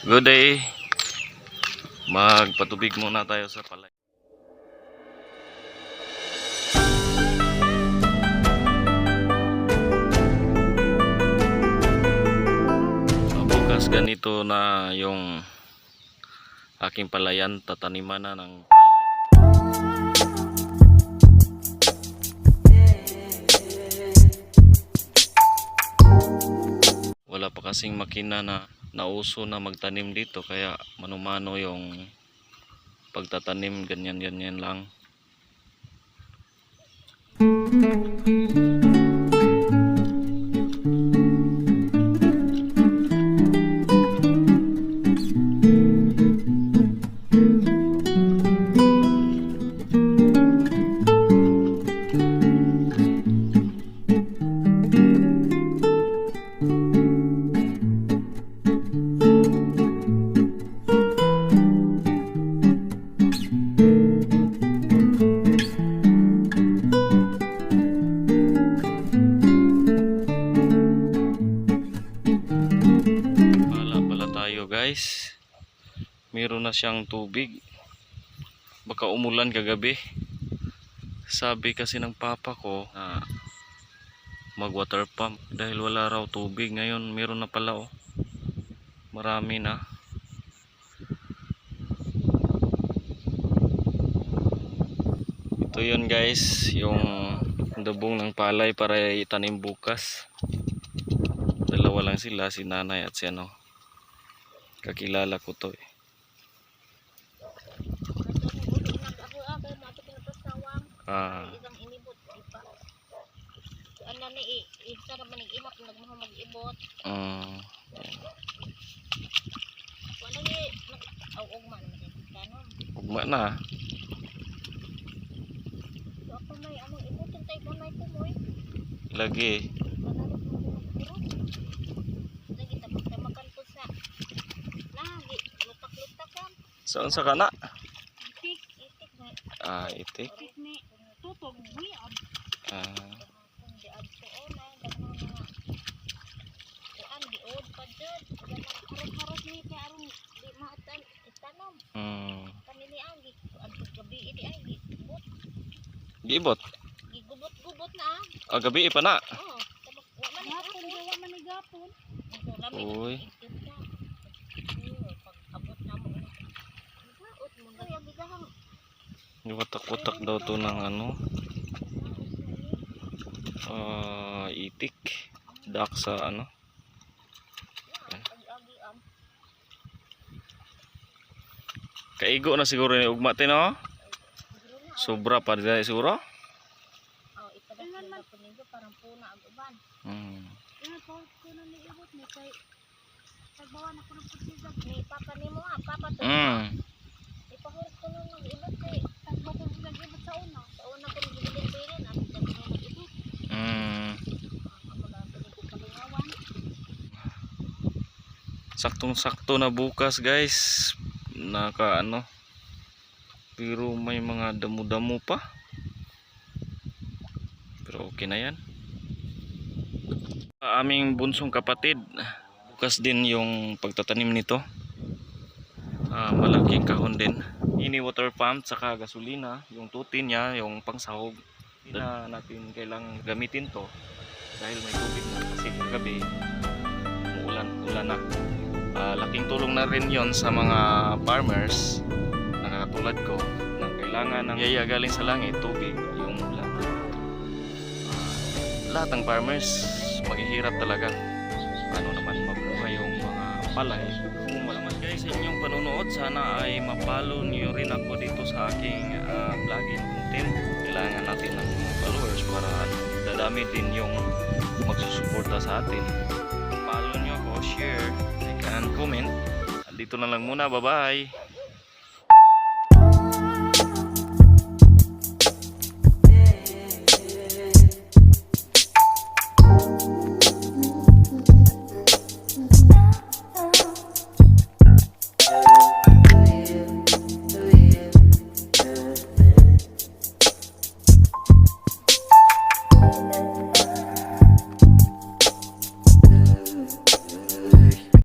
Good day. Magpatubig muna tayo sa palay. Bukas ganito na yung aking palayan, tataniman na ng wala pa kasing makina na nauso na magtanim dito, kaya mano-mano yung pagtatanim, ganyan lang. Guys, meron na siyang tubig. Baka umulan kagabi. Sabi kasi ng papa ko na mag water pump dahil wala raw tubig. Ngayon meron na pala, oh. Marami na. Ito yun guys, yung dabong ng palay para itanim bukas. Dalawa lang sila, si nanay at si ano, kakilala ko to, eh. Ugma na. Lagi. Saan sa kana? Itik. Gibot. Gigubot na. Gabi pa na. Uy. Watak-watak daw to ng ano, itik, dak sa ano. Kaigo na siguro ni ugma tin, no? Sobra pa dili siguro. Saktong-sakto na bukas guys, naka ano, pero may mga damo-damo pa, pero okay na yan. Aming bunsong kapatid, bukas din yung pagtatanim nito. Malaking kahon din, ini water pump saka gasolina, yung tutin niya, yung pangsahog. Hindi na natin kailang gamitin to dahil may tubig na, kasi kagabi ulan na. Laking tulong na rin yon sa mga farmers na katulad ko na kailangan ng yaya galing sa langit, tubig, yung ulan. Lahat ng farmers maghihirap talaga. Ano naman mabuhay yung mga palay. Salamat guys sa inyong panonood. Sana ay mapalo niyo rin ako dito sa aking vlogging content. Kailangan natin ng followers para dadami din yung magsusuporta sa atin. Follow nyo ako, share, like and comment. Dito na lang muna, bye bye.